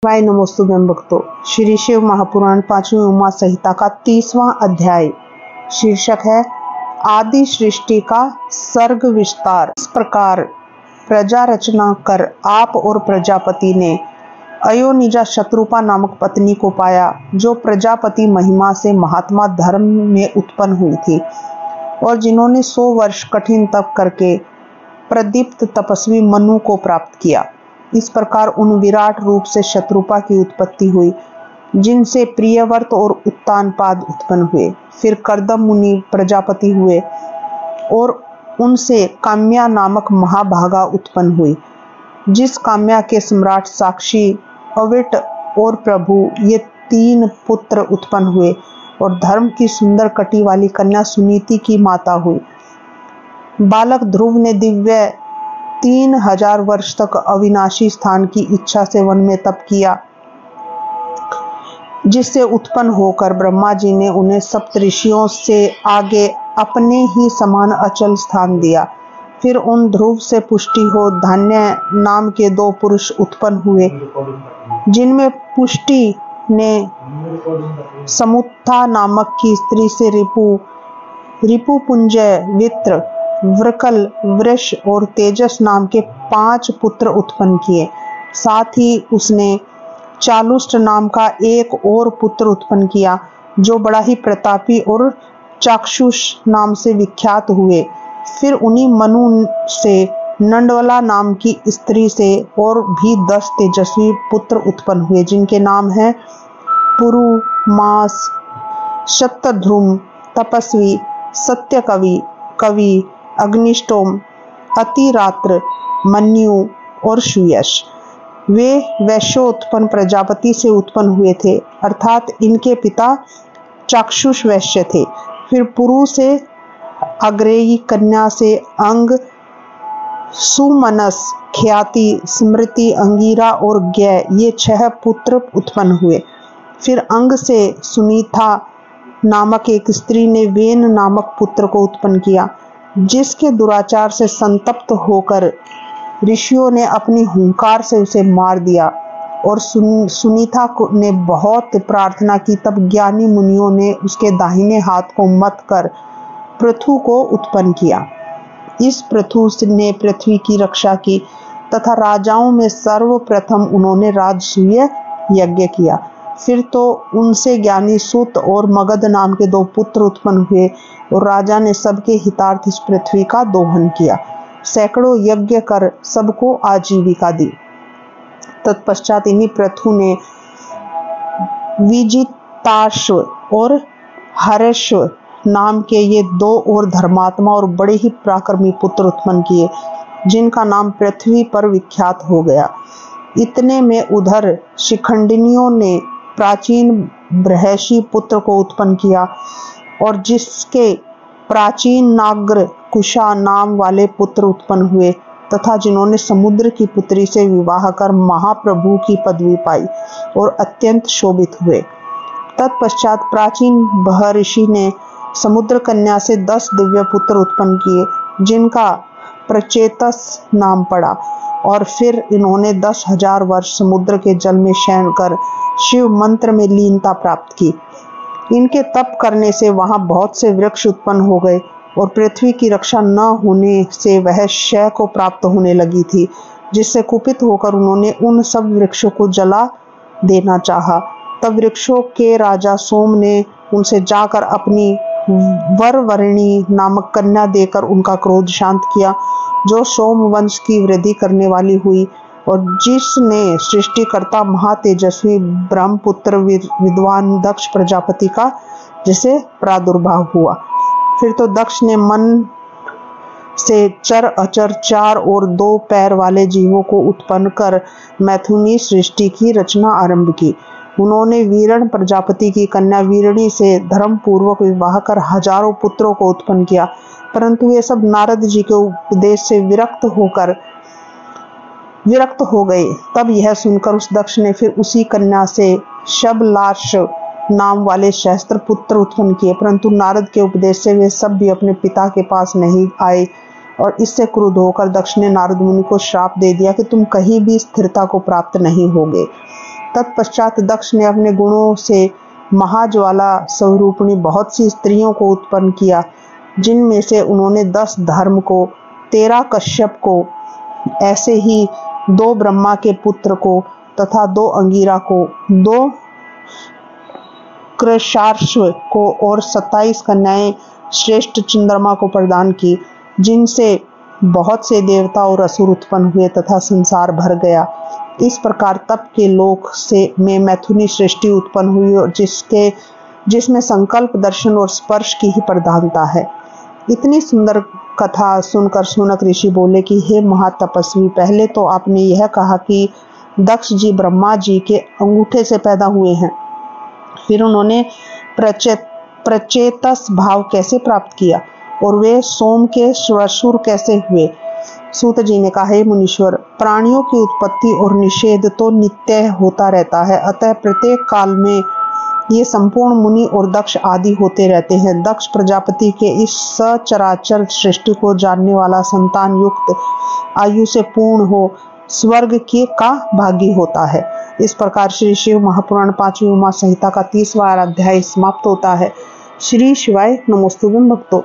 वाय नमोस्तु भक्तों। श्री शिव महापुराण 5वीं उमा संहिता का 30वां अध्याय शीर्षक है आदि सृष्टि का सर्ग विस्तार। इस प्रकार प्रजा रचना कर आप और प्रजापति ने अयोनिजा शत्रुपा नामक पत्नी को पाया, जो प्रजापति महिमा से महात्मा धर्म में उत्पन्न हुई थी और जिन्होंने 100 वर्ष कठिन तप करके प्रदीप्त तपस्वी मनु को प्राप्त किया। इस प्रकार उन विराट रूप से शत्रुपा की उत्पत्ति हुई, जिनसे प्रियव्रत और उत्तानपाद उत्पन्न हुए। फिर कर्दम मुनि प्रजापति हुए और उनसे काम्या नामक महाभागा उत्पन्न हुई, जिस काम्या के सम्राट साक्षी, अविट और प्रभु ये 3 पुत्र उत्पन्न हुए और धर्म की सुंदर कटी वाली कन्या सुनीति की माता हुई। बालक ध्रुव ने दिव्य 3000 वर्ष तक अविनाशी स्थान की इच्छा से वन में तप किया, जिससे उत्पन्न होकर ब्रह्मा जी ने उन्हें सप्तऋषियों से आगे अपने ही समान अचल स्थान दिया। फिर उन ध्रुव से पुष्टि हो धान्य नाम के 2 पुरुष उत्पन्न हुए, जिनमें पुष्टि ने समुत्था नामक की स्त्री से रिपुपुंजय, वित्र, वृकल, वृष और तेजस नाम के 5 पुत्र उत्पन्न किए। साथ ही उसने चालुष्ट नाम का एक और पुत्र उत्पन्न किया, जो बड़ा ही प्रतापी और चाक्षुष नाम से विख्यात हुए। फिर उन्हीं मनु से नंदवला नाम की स्त्री से और भी 10 तेजस्वी पुत्र उत्पन्न हुए, जिनके नाम हैं पुरु, मास, शतध्रुम, तपस्वी, सत्यकवि, कवि, अग्निष्टोम, अतिरात्र, मन्यु और सुयश। वे वैश्योत्पन्न प्रजापति से उत्पन्न हुए थे, अर्थात इनके पिता चाक्षुष वैश्य थे। फिर पुरु से अग्रेयी, कन्या से अंग, सुमनस, ख्याति, स्मृति, अंगिरा और ज्ञ ये 6 पुत्र उत्पन्न हुए। फिर अंग से सुनीता नामक एक स्त्री ने वेन नामक पुत्र को उत्पन्न किया, जिसके दुराचार से संतप्त होकर ऋषियों ने अपनी हुंकार से उसे मार दिया। और सुनीता ने बहुत प्रार्थना की, तब ज्ञानी मुनियों ने उसके दाहिने हाथ को मत कर पृथु को उत्पन्न किया। इस पृथु ने पृथ्वी की रक्षा की तथा राजाओं में सर्वप्रथम उन्होंने राजसूय यज्ञ किया। फिर तो उनसे ज्ञानी सुत और मगध नाम के 2 पुत्र उत्पन्न हुए और राजा ने सबके हितार्थ इस पृथ्वी का दोहन किया, सैकड़ों यज्ञ कर सबको आजीविका दी। तत्पश्चात इन्हीं पृथु ने विजिताश्व और हरेश्व नाम के ये 2 और धर्मात्मा और बड़े ही पराक्रमी पुत्र उत्पन्न किए, जिनका नाम पृथ्वी पर विख्यात हो गया। इतने में उधर शिखंडिनियों ने प्राचीन बृहषी पुत्र को उत्पन्न किया और जिसके प्राचीन नाग्र कुशा नाम वाले पुत्र उत्पन्न हुए, तथा जिन्होंने समुद्र की पुत्री से विवाह कर महाप्रभु की पदवी पाई और अत्यंत शोभित हुए। तत्पश्चात प्राचीन बहर्षि ने समुद्र कन्या से 10 दिव्य पुत्र उत्पन्न किए, जिनका प्रचेतस नाम पड़ा। और फिर इन्होंने 10,000 वर्ष समुद्र के जल में शयन कर शिव मंत्र में लीनता प्राप्त की। इनके तप करने से वहां बहुत से वृक्ष उत्पन्न हो गए और पृथ्वी की रक्षा न होने से वह क्षय को प्राप्त होने लगी थी, जिससे कुपित होकर उन्होंने उन सब वृक्षों को जला देना चाहा। तब वृक्षों के राजा सोम ने उनसे जाकर अपनी वरवरिणी नामक कन्या देकर उनका क्रोध शांत किया, जो सोम वंश की वृद्धि करने वाली हुई और जिसने सृष्टिकर्ता महातेजस्वी ब्रह्मपुत्र विद्वान दक्ष प्रजापति का जिसे प्रादुर्भाव हुआ। फिर तो दक्ष ने मन से चर अचर 4 और 2 पैर वाले जीवों को उत्पन्न कर मैथुनी सृष्टि की रचना आरंभ की। उन्होंने वीरण प्रजापति की कन्या वीरणी से धर्म पूर्वक विवाह कर हजारों पुत्रों को उत्पन्न किया, परंतु ये सब नारद जी के उपदेश से विरक्त हो गए। तब यह सुनकर उस दक्ष ने फिर उसी कन्या से शबलाश नाम वाले सहस्त्र पुत्र उत्पन्न किए, परंतु नारद के उपदेश से वे सब भी अपने पिता के पास नहीं आए और इससे क्रुद्ध होकर दक्ष ने नारद मुनि को श्राप दे दिया कि तुम कहीं भी स्थिरता को प्राप्त नहीं होगे। तत्पश्चात दक्ष ने अपने गुणों से महाज्वाला स्वरूपिणी बहुत सी स्त्रियों को उत्पन्न किया, जिनमें से उन्होंने 10 धर्म को, 13 कश्यप को, ऐसे ही 2 ब्रह्मा के पुत्र को तथा 2 अंगिरा को, 2 कृशाश्व को और 27 कन्याएं श्रेष्ठ चंद्रमा को प्रदान की, जिनसे बहुत से देवता और असुर उत्पन्न हुए तथा संसार भर गया। इस प्रकार तप के लोक से में मैथुनी सृष्टि उत्पन्न हुई और जिसमें संकल्प, दर्शन और स्पर्श की ही प्रधानता है। इतनी सुंदर कथा सुनकर शौनक ऋषि बोले कि हे महातपस्वी, पहले तो आपने यह कहा कि दक्ष जी ब्रह्मा जी के अंगूठे से पैदा हुए हैं, फिर उन्होंने प्रचेतस भाव कैसे प्राप्त किया और वे सोम के श्वशुर कैसे हुए? सूत जी ने कहा, हे मुनीश्वर, प्राणियों की उत्पत्ति और निषेध तो नित्य होता रहता है, अतः प्रत्येक काल में ये संपूर्ण मुनि और दक्ष आदि होते रहते हैं। दक्ष प्रजापति के इस सचराचर सृष्टि को जानने वाला संतान युक्त, आयु से पूर्ण हो, स्वर्ग के का भागी होता है। इस प्रकार श्री शिव महापुराण 5वीं उमा संहिता का 30वां अध्याय समाप्त होता है। श्री शिवाय नमोस्तुभ्यं भक्तों।